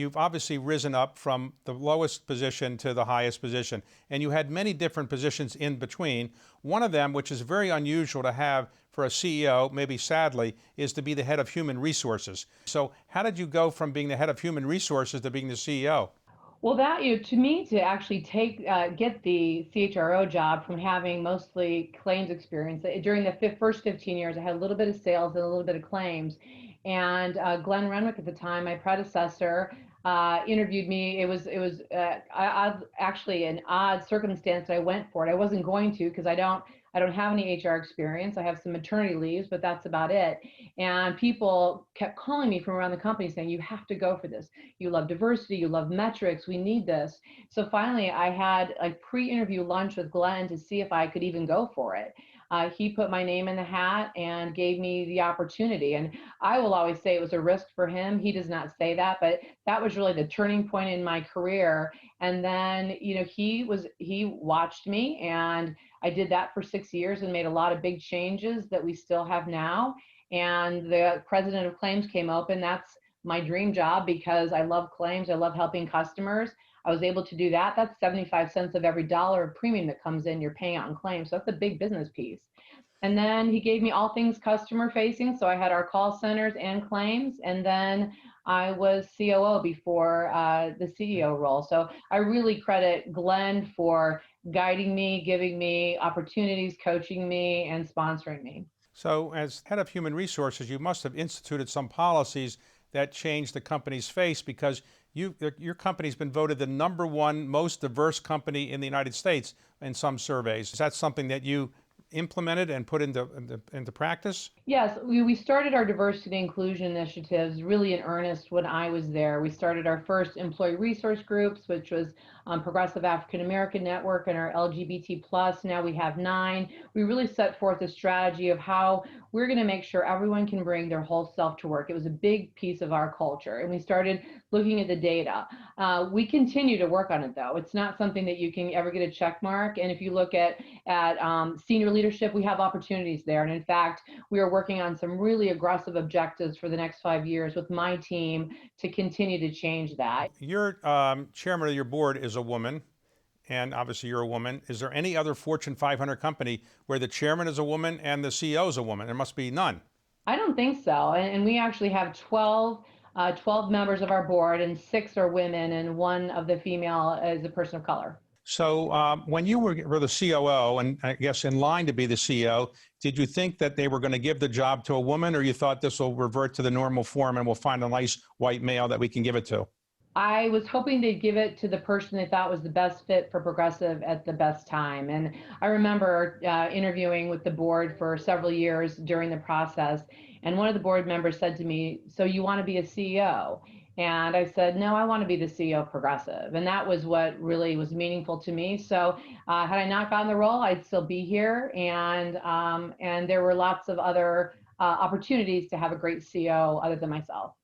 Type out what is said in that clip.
You've obviously risen up from the lowest position to the highest position, and you had many different positions in between. One of them, which is very unusual to have for a CEO, maybe sadly, is to be the head of human resources. So how did you go from being the head of human resources to being the CEO? Well, to me, to actually get the CHRO job from having mostly claims experience during the first 15 years, I had a little bit of sales and a little bit of claims. And Glenn Renwick at the time, my predecessor, interviewed me. Actually an odd circumstance that I went for it. I wasn't going to because I don't have any HR experience. I have some maternity leaves, but that's about it. And people kept calling me from around the company saying, you have to go for this. You love diversity, you love metrics, we need this. So finally, I had a pre-interview lunch with Glenn to see if I could even go for it. He put my name in the hat and gave me the opportunity. And I will always say it was a risk for him. He does not say that, but that was really the turning point in my career. And then, he watched me, and I did that for 6 years and made a lot of big changes that we still have now. And the president of claims came open. That's my dream job because I love claims. I love helping customers. I was able to do that. That's 75 cents of every dollar of premium that comes in, you're paying out in claims. So that's a big business piece. And then he gave me all things customer facing. So I had our call centers and claims. And then I was COO before the CEO role. So I really credit Glenn for guiding me, giving me opportunities, coaching me, and sponsoring me. So as head of human resources, you must have instituted some policies that changed the company's face because your company's been voted the #1 most diverse company in the United States in some surveys. Is that something that you implemented and put into practice? Yes, we started our diversity and inclusion initiatives really in earnest when I was there. We started our first employee resource groups, which was Progressive African American Network, and our LGBT plus. Now we have 9. We really set forth a strategy of how we're going to make sure everyone can bring their whole self to work. It was a big piece of our culture, and we started looking at the data. We continue to work on it, though. It's not something that you can ever get a check mark. And if you look at senior leadership, we have opportunities there. And in fact, we are working on some really aggressive objectives for the next 5 years with my team to continue to change that. Your chairman of your board is a woman, and obviously you're a woman. Is there any other Fortune 500 company where the chairman is a woman and the CEO is a woman? There must be none. I don't think so. And we actually have 12 members of our board, and 6 are women, and 1 of the female is a person of color. So when you were the COO, and I guess in line to be the CEO, did you think that they were going to give the job to a woman, or you thought this will revert to the normal form and we'll find a nice white male that we can give it to? I was hoping to give it to the person they thought was the best fit for Progressive at the best time. And I remember interviewing with the board for several years during the process. And one of the board members said to me, "So you want to be a CEO?" And I said, "No, I want to be the CEO of Progressive." And that was what really was meaningful to me. So had I not gotten the role, I'd still be here. And there were lots of other opportunities to have a great CEO other than myself.